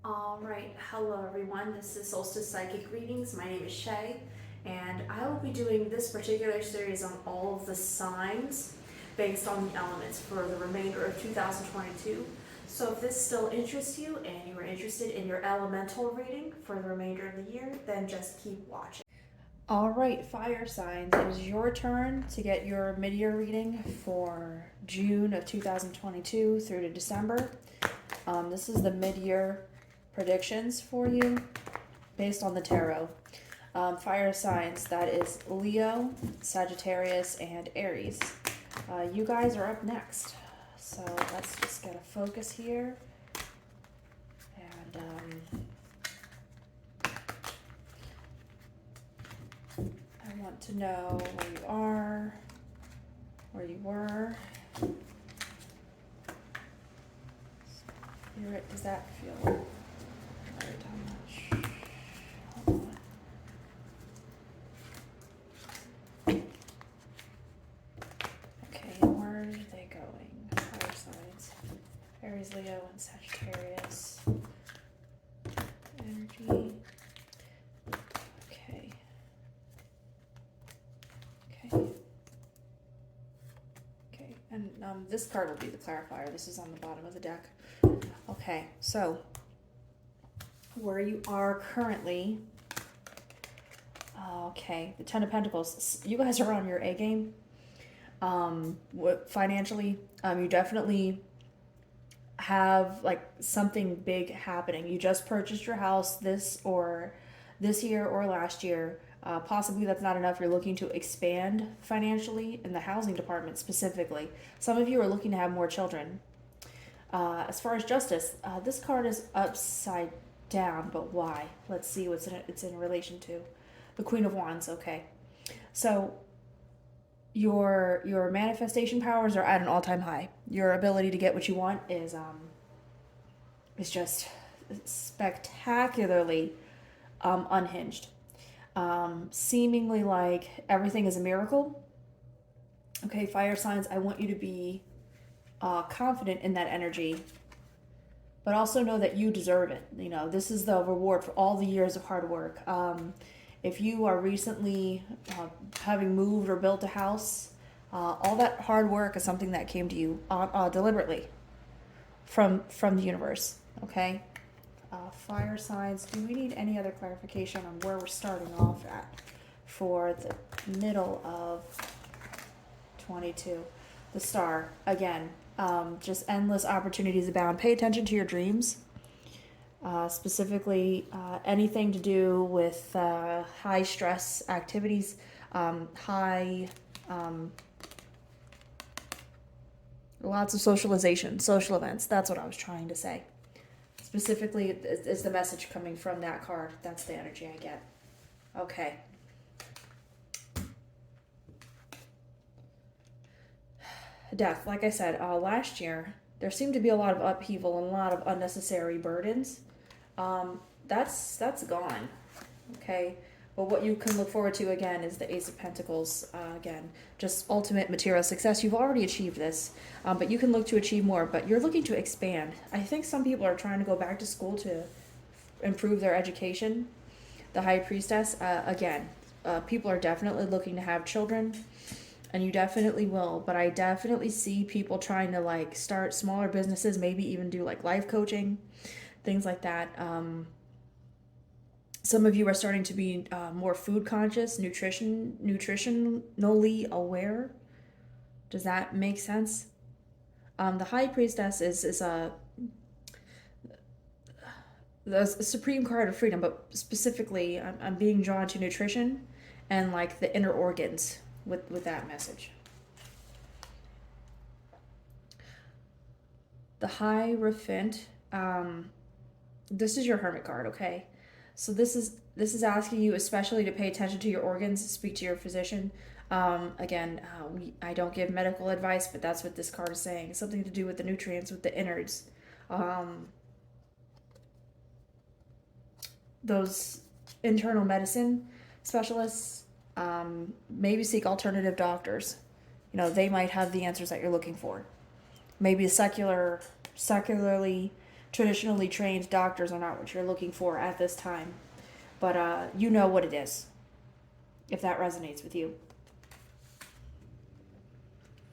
All right, hello everyone. This is Solstice Psychic Readings. My name is Shay, and I will be doing this particular series on all of the signs based on the elements for the remainder of 2022. So, if this still interests you and you are interested in your elemental reading for the remainder of the year, then just keep watching. All right, fire signs. It is your turn to get your mid-year reading for June of 2022 through to December. This is the mid-year predictions for you based on the tarot. Fire signs, that is Leo, Sagittarius, and Aries. You guys are up next. So let's just get a focus here. And I want to know where you are, where you were. Spirit, does that feel right? How much? Hold on. Okay, where are they going? Fire signs. Aries, Leo, and Sagittarius. Energy. Okay. Okay, and this card will be the clarifier. This is on the bottom of the deck. Okay, so where you are currently. Okay, the Ten of Pentacles. You guys are on your A game. Financially, you definitely have like something big happening. You just purchased your house this year or last year. Possibly that's not enough. You're looking to expand financially in the housing department specifically. Some of you are looking to have more children. As far as justice, this card is upside down, but why? Let's see what it's in relation to. The Queen of Wands, okay. So your manifestation powers are at an all-time high. Your ability to get what you want is just spectacularly unhinged. Seemingly like everything is a miracle. Okay, fire signs, I want you to be confident in that energy, but also know that you deserve it. You know, this is the reward for all the years of hard work. If you are recently having moved or built a house, all that hard work is something that came to you deliberately from the universe. Okay. Fire signs. Do we need any other clarification on where we're starting off at for the middle of 22? The Star again. Just endless opportunities abound. Pay attention to your dreams. Specifically, anything to do with high stress activities, lots of socialization, social events. That's what I was trying to say. Specifically, is the message coming from that card. That's the energy I get. Okay. Death. Like I said, last year, there seemed to be a lot of upheaval and a lot of unnecessary burdens. That's gone. Okay. But what you can look forward to again is the Ace of Pentacles. Again, just ultimate material success. You've already achieved this, but you can look to achieve more. But you're looking to expand. I think some people are trying to go back to school to improve their education. The High Priestess, again, people are definitely looking to have children, and you definitely will. But I definitely see people trying to like start smaller businesses, maybe even do like life coaching, things like that. Some of you are starting to be more food conscious, nutritionally aware. Does that make sense? The High Priestess is a the supreme card of freedom, but specifically, I'm being drawn to nutrition and like the inner organs with that message. The Hierophant. This is your Hermit card, okay? So this is asking you especially to pay attention to your organs, speak to your physician. Again, I don't give medical advice, but that's what this card is saying. It's something to do with the nutrients, with the innards. Those internal medicine specialists, maybe seek alternative doctors. You know, they might have the answers that you're looking for. Maybe a secularly traditionally trained doctors are not what you're looking for at this time. But you know what it is, if that resonates with you.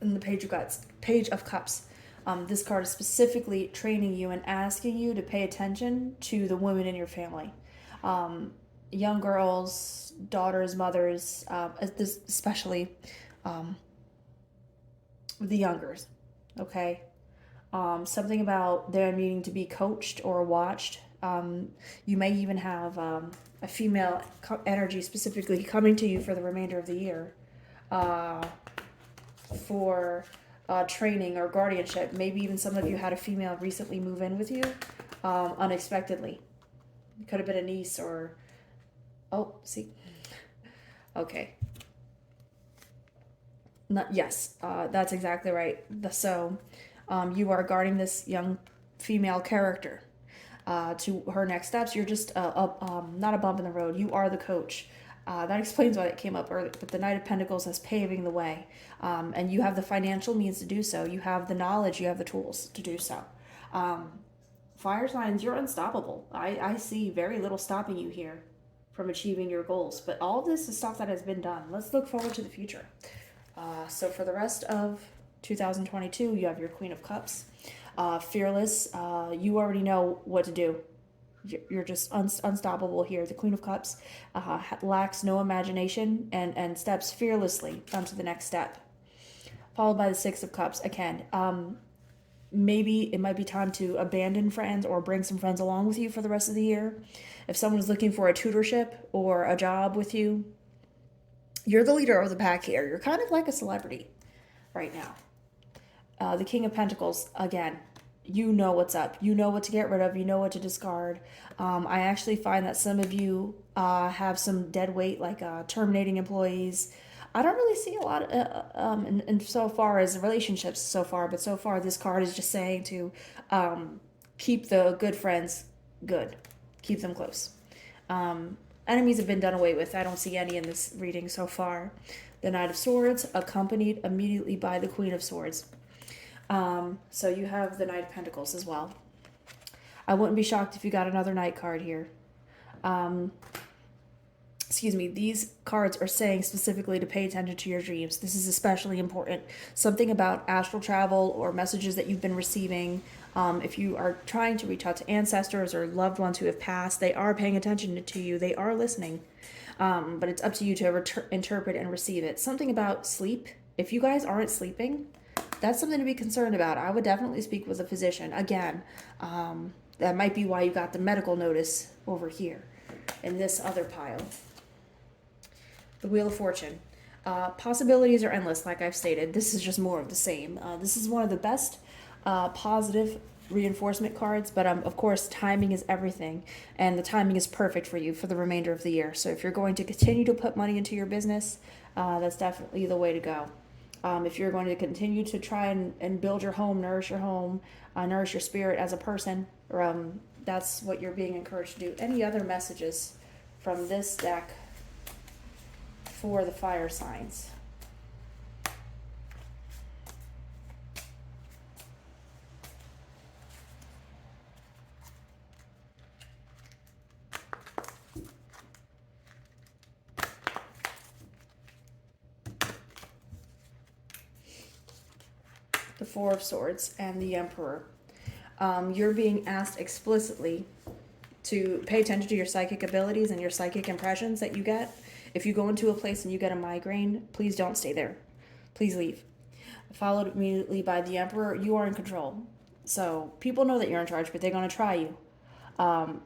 And the Page of Cups. This card is specifically training you and asking you to pay attention to the women in your family. Young girls, daughters, mothers, especially the youngers, okay? Something about them needing to be coached or watched. You may even have a female energy specifically coming to you for the remainder of the year for training or guardianship. Maybe even some of you had a female recently move in with you unexpectedly. It could have been a niece or... Oh, see? Okay. Yes, that's exactly right. So you are guarding this young female character to her next steps. You're just not a bump in the road. You are the coach. That explains why it came up earlier. But the Knight of Pentacles is paving the way. And you have the financial means to do so. You have the knowledge. You have the tools to do so. Fire signs, you're unstoppable. I see very little stopping you here from achieving your goals. But all of this is stuff that has been done. Let's look forward to the future. So for the rest of 2022, you have your Queen of Cups. Fearless. You already know what to do. You're just unstoppable here. The Queen of Cups lacks no imagination and steps fearlessly onto the next step. Followed by the Six of Cups. Again, maybe it might be time to abandon friends or bring some friends along with you for the rest of the year. If someone's looking for a tutorship or a job with you, you're the leader of the pack here. You're kind of like a celebrity right now. The King of Pentacles, again, you know what's up. You know what to get rid of. You know what to discard. I actually find that some of you have some dead weight, like terminating employees. I don't really see a lot in so far as relationships so far, but so far this card is just saying to keep the good friends good. Keep them close. Enemies have been done away with. I don't see any in this reading so far. The Knight of Swords, accompanied immediately by the Queen of Swords. So you have the Knight of Pentacles as well. I wouldn't be shocked if you got another Knight card here. Excuse me, these cards are saying specifically to pay attention to your dreams. This is especially important. Something about astral travel or messages that you've been receiving. If you are trying to reach out to ancestors or loved ones who have passed, they are paying attention to you. They are listening. But it's up to you to interpret and receive it. Something about sleep. If you guys aren't sleeping, that's something to be concerned about. I would definitely speak with a physician. Again, that might be why you got the medical notice over here in this other pile. The Wheel of Fortune. Possibilities are endless, like I've stated. This is just more of the same. This is one of the best positive reinforcement cards, but of course, timing is everything, and the timing is perfect for you for the remainder of the year. So if you're going to continue to put money into your business, that's definitely the way to go. If you're going to continue to try and build your home, nourish your spirit as a person, that's what you're being encouraged to do. Any other messages from this deck for the fire signs? The Four of Swords and the Emperor. You're being asked explicitly to pay attention to your psychic abilities and your psychic impressions that you get. If you go into a place and you get a migraine, please don't stay there. Please leave. Followed immediately by the Emperor. You are in control. So people know that you're in charge, but they're going to try you. And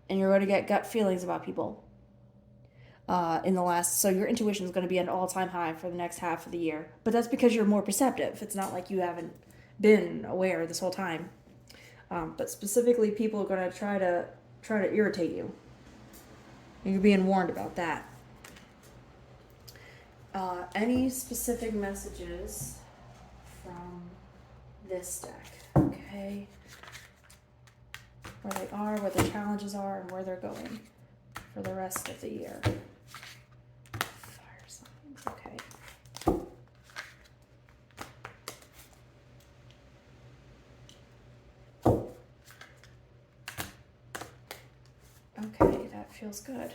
you're going to get gut feelings about people. So your intuition is going to be at an all-time high for the next half of the year. But that's because you're more perceptive. It's not like you haven't been aware this whole time. But specifically, people are going to try to irritate you. You're being warned about that. Any specific messages from this deck? Okay. Where they are, where the challenges are, and where they're going for the rest of the year. Fire signs, okay. Okay, that feels good.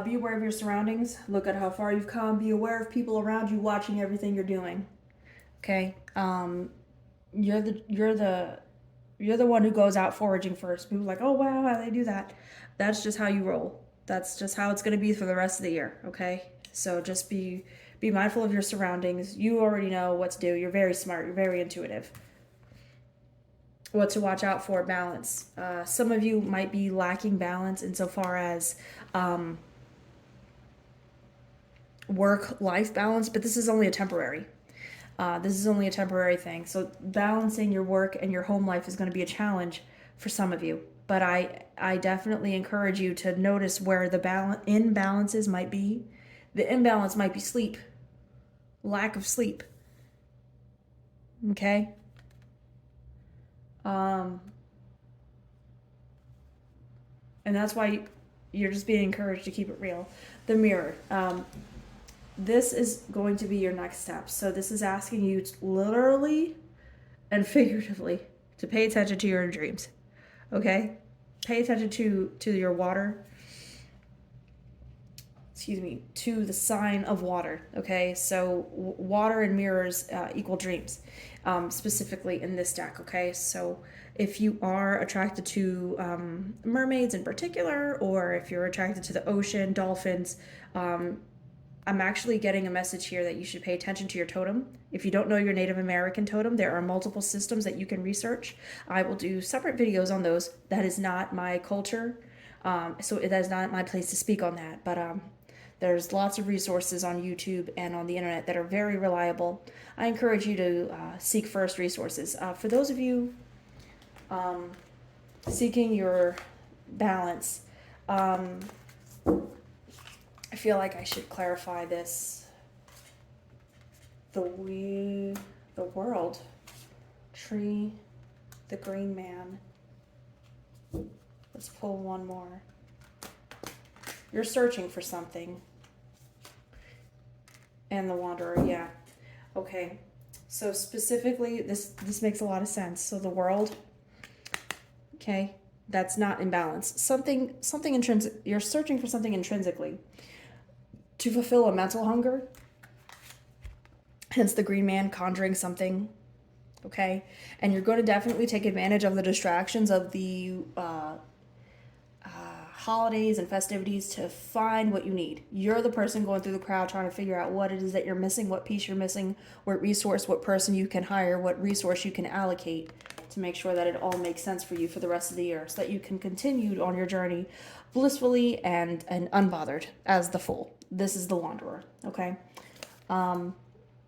Be aware of your surroundings. Look at how far you've come. Be aware of people around you watching everything you're doing. Okay. You're the one who goes out foraging first. People are like, oh wow, how do they do that? That's just how you roll. That's just how it's gonna be for the rest of the year. Okay. So just be mindful of your surroundings. You already know what to do. You're very smart. You're very intuitive. What to watch out for: balance. Some of you might be lacking balance insofar as work-life balance, but this is only a temporary. This is only a temporary thing. So balancing your work and your home life is going to be a challenge for some of you. But I definitely encourage you to notice where the imbalances might be. The imbalance might be sleep, lack of sleep. Okay? And that's why you're just being encouraged to keep it real. The mirror. This is going to be your next step. So this is asking you to literally and figuratively to pay attention to your dreams. Okay? Pay attention to your water. To the sign of water. Okay? So water and mirrors equal dreams, specifically in this deck. Okay? So if you are attracted to mermaids in particular, or if you're attracted to the ocean, dolphins, I'm actually getting a message here that you should pay attention to your totem. If you don't know your Native American totem, there are multiple systems that you can research. I will do separate videos on those. That is not my culture, so that is not my place to speak on that. But there's lots of resources on YouTube and on the internet that are very reliable. I encourage you to seek first resources. For those of you seeking your balance, I feel like I should clarify this. The world, tree, the green man. Let's pull one more. You're searching for something. And the wanderer, yeah. Okay. So specifically, this makes a lot of sense. So the world, okay, that's not in balance. Something intrinsic. You're searching for something intrinsically to fulfill a mental hunger. Hence the green man conjuring something, okay? And you're going to definitely take advantage of the distractions of the holidays and festivities to find what you need. You're the person going through the crowd trying to figure out what it is that you're missing, what piece you're missing, what resource, what person you can hire, what resource you can allocate to make sure that it all makes sense for you for the rest of the year, so that you can continue on your journey blissfully and unbothered as the fool. This is the wanderer, okay?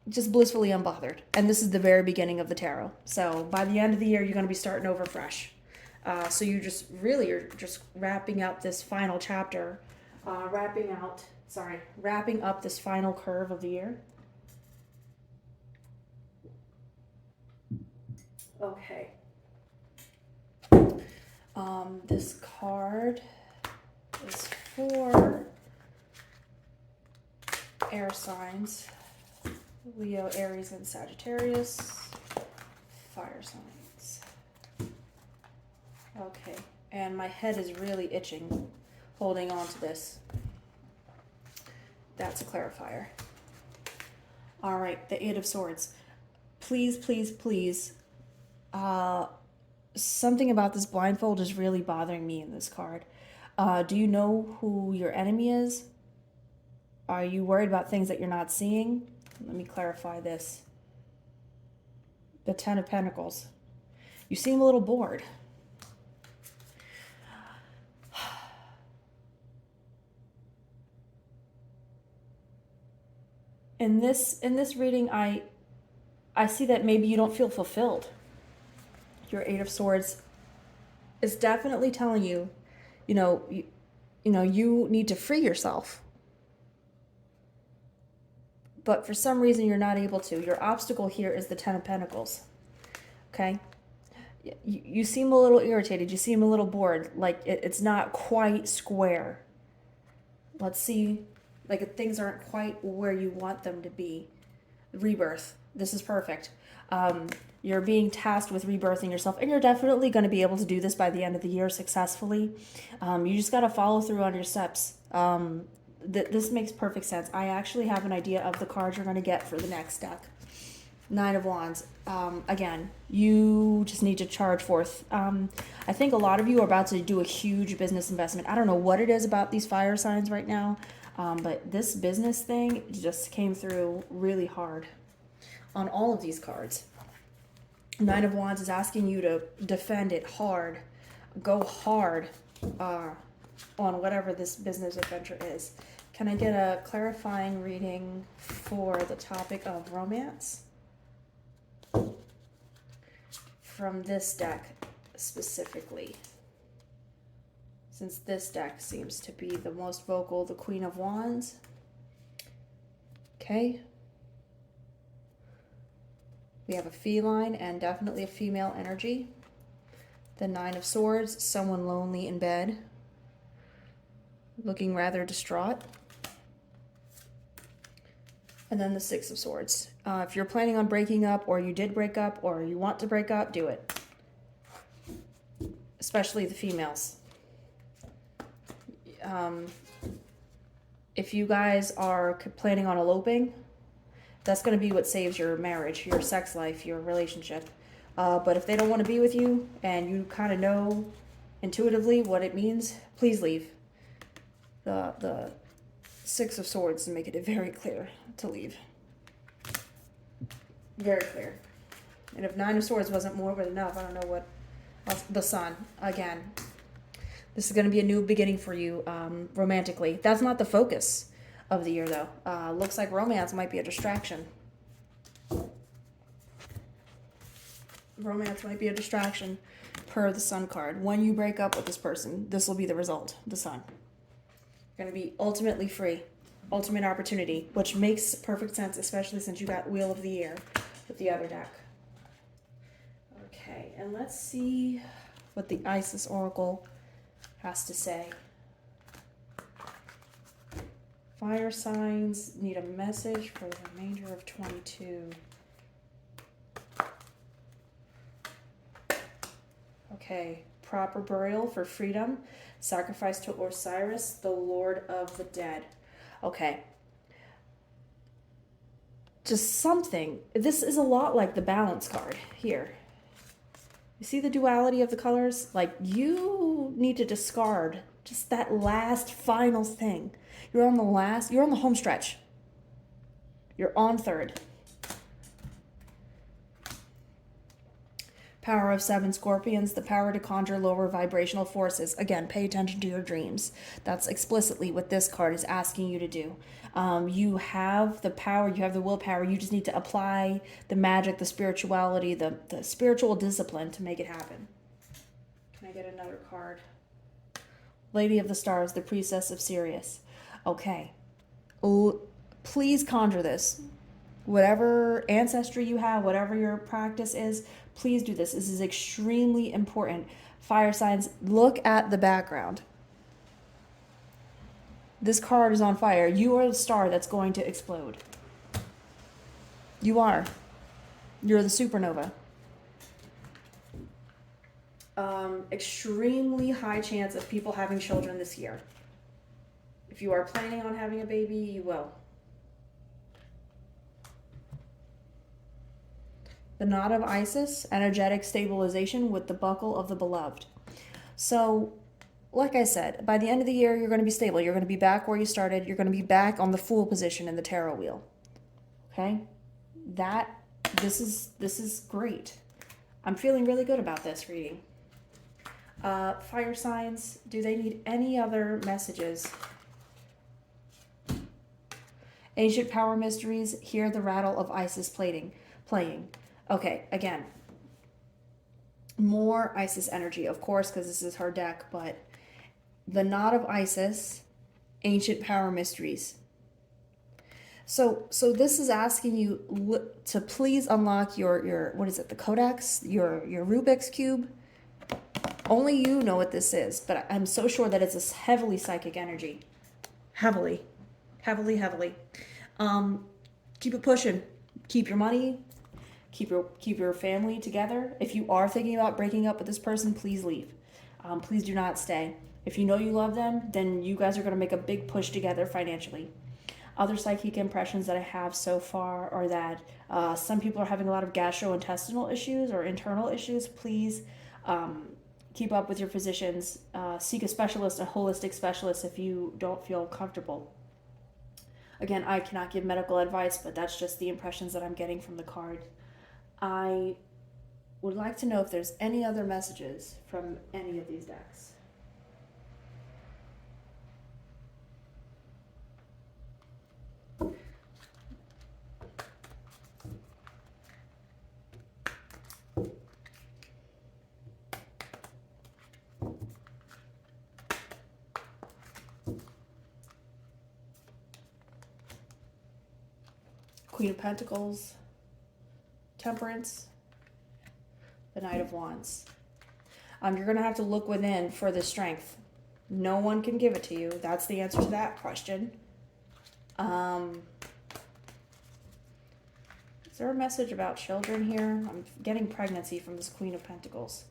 Just blissfully unbothered. And this is the very beginning of the tarot. So by the end of the year, you're going to be starting over fresh. So you're just wrapping up this final chapter, wrapping up this final curve of the year. Okay. This card is for air signs: Leo, Aries, and Sagittarius. Fire signs. Okay, and my head is really itching holding on to this. That's a clarifier. All right, the Eight of Swords. Please, please, please. Something about this blindfold is really bothering me in this card. Do you know who your enemy is? Are you worried about things that you're not seeing? Let me clarify this. The Ten of Pentacles. You seem a little bored. In this reading, I see that maybe you don't feel fulfilled. Your Eight of Swords is definitely telling you, you need to free yourself. But for some reason, you're not able to. Your obstacle here is the Ten of Pentacles. Okay? You seem a little irritated. You seem a little bored. Like it's not quite square. Let's see. Like things aren't quite where you want them to be. rebirth. This is perfect. You're being tasked with rebirthing yourself, and you're definitely going to be able to do this by the end of the year successfully. You just got to follow through on your steps. This makes perfect sense. I actually have an idea of the cards you're going to get for the next deck. Nine of Wands. Again, you just need to charge forth. I think a lot of you are about to do a huge business investment. I don't know what it is about these fire signs right now, but this business thing just came through really hard on all of these cards. Nine of Wands is asking you to defend it hard. Go hard on whatever this business adventure is. Can I get a clarifying reading for the topic of romance? From this deck specifically, since this deck seems to be the most vocal, the Queen of Wands. Okay. We have a feline and definitely a female energy. The Nine of Swords, someone lonely in bed, looking rather distraught. And then the Six of Swords. If you're planning on breaking up, or you did break up, or you want to break up, do it. Especially the females. If you guys are planning on eloping, that's going to be what saves your marriage, your sex life, your relationship. But if they don't want to be with you, and you kind of know intuitively what it means, please leave. The Six of Swords make it very clear to leave. Very clear. And if Nine of Swords wasn't more than enough, I don't know what else. The Sun. Again, this is going to be a new beginning for you romantically. That's not the focus of the year, though. Looks like romance might be a distraction. Romance might be a distraction per the Sun card. When you break up with this person, this will be the result. The Sun. You're going to be ultimately free. Ultimate opportunity, which makes perfect sense, especially since you got Wheel of the Year with the other deck. Okay, and let's see what the Isis Oracle has to say. Fire signs need a message for the remainder of 22. Okay, proper burial for freedom. Sacrifice to Osiris, the Lord of the Dead. Okay. Just something. This is a lot like the balance card here. You see the duality of the colors? Like, you need to discard just that last final thing. You're on the home stretch. You're on third. Power of 7 Scorpions, the power to conjure lower vibrational forces. Again, pay attention to your dreams. That's explicitly what this card is asking you to do. You have the power, you have the willpower. You just need to apply the magic, the spirituality, the spiritual discipline to make it happen. Can I get another card? Lady of the Stars, the Priestess of Sirius. Okay. Please conjure this. Whatever ancestry you have, whatever your practice is, please do this. This is extremely important. Fire signs, look at the background. This card is on fire. You are the star that's going to explode. You are. You're the supernova. Extremely high chance of people having children this year. If you are planning on having a baby, you will. The Knot of Isis, energetic stabilization with the Buckle of the Beloved. So, like I said, by the end of the year, you're going to be stable. You're going to be back where you started. You're going to be back on the Fool position in the tarot wheel. Okay? This is great. I'm feeling really good about this reading. Fire signs, do they need any other messages? Ancient power mysteries, hear the rattle of Isis playing. Okay, again, more Isis energy, of course, because this is her deck, but the Knot of Isis, ancient power mysteries. So this is asking you to please unlock your what is it, the Codex, your Rubik's Cube. Only you know what this is, but I'm so sure that it's a heavily psychic energy. Heavily. Keep it pushing. Keep your money. Keep your family together. If you are thinking about breaking up with this person, please leave. Please do not stay. If you know you love them, then you guys are going to make a big push together financially. Other psychic impressions that I have so far are that some people are having a lot of gastrointestinal issues or internal issues. Please keep up with your physicians. Seek a specialist, a holistic specialist, if you don't feel comfortable. Again, I cannot give medical advice, but that's just the impressions that I'm getting from the card. I would like to know if there's any other messages from any of these decks. Queen of Pentacles, Temperance, the Knight of Wands. You're going to have to look within for the strength. No one can give it to you. That's the answer to that question. Is there a message about children here? I'm getting pregnancy from this Queen of Pentacles.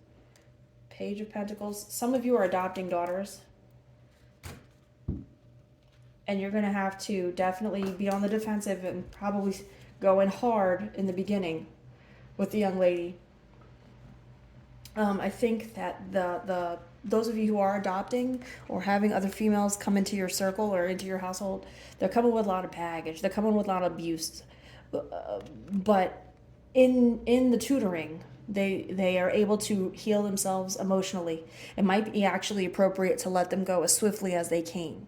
Page of Pentacles. Some of you are adopting daughters. And you're going to have to definitely be on the defensive and probably go in hard in the beginning with the young lady. I think that those of you who are adopting or having other females come into your circle or into your household, they're coming with a lot of baggage. They're coming with a lot of abuse. But in the tutoring, they are able to heal themselves emotionally. It might be actually appropriate to let them go as swiftly as they came.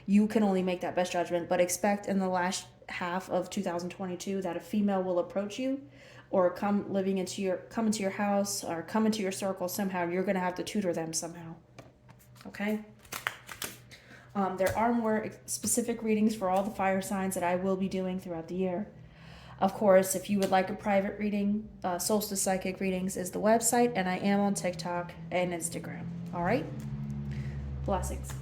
You can only make that best judgment, but expect in the last half of 2022 that a female will approach you or come into your house or come into your circle somehow. You're going to have to tutor them somehow. Okay? There are more specific readings for all the fire signs that I will be doing throughout the year. Of course, if you would like a private reading, Solstice Psychic Readings is the website, and I am on TikTok and Instagram. All right? Blessings.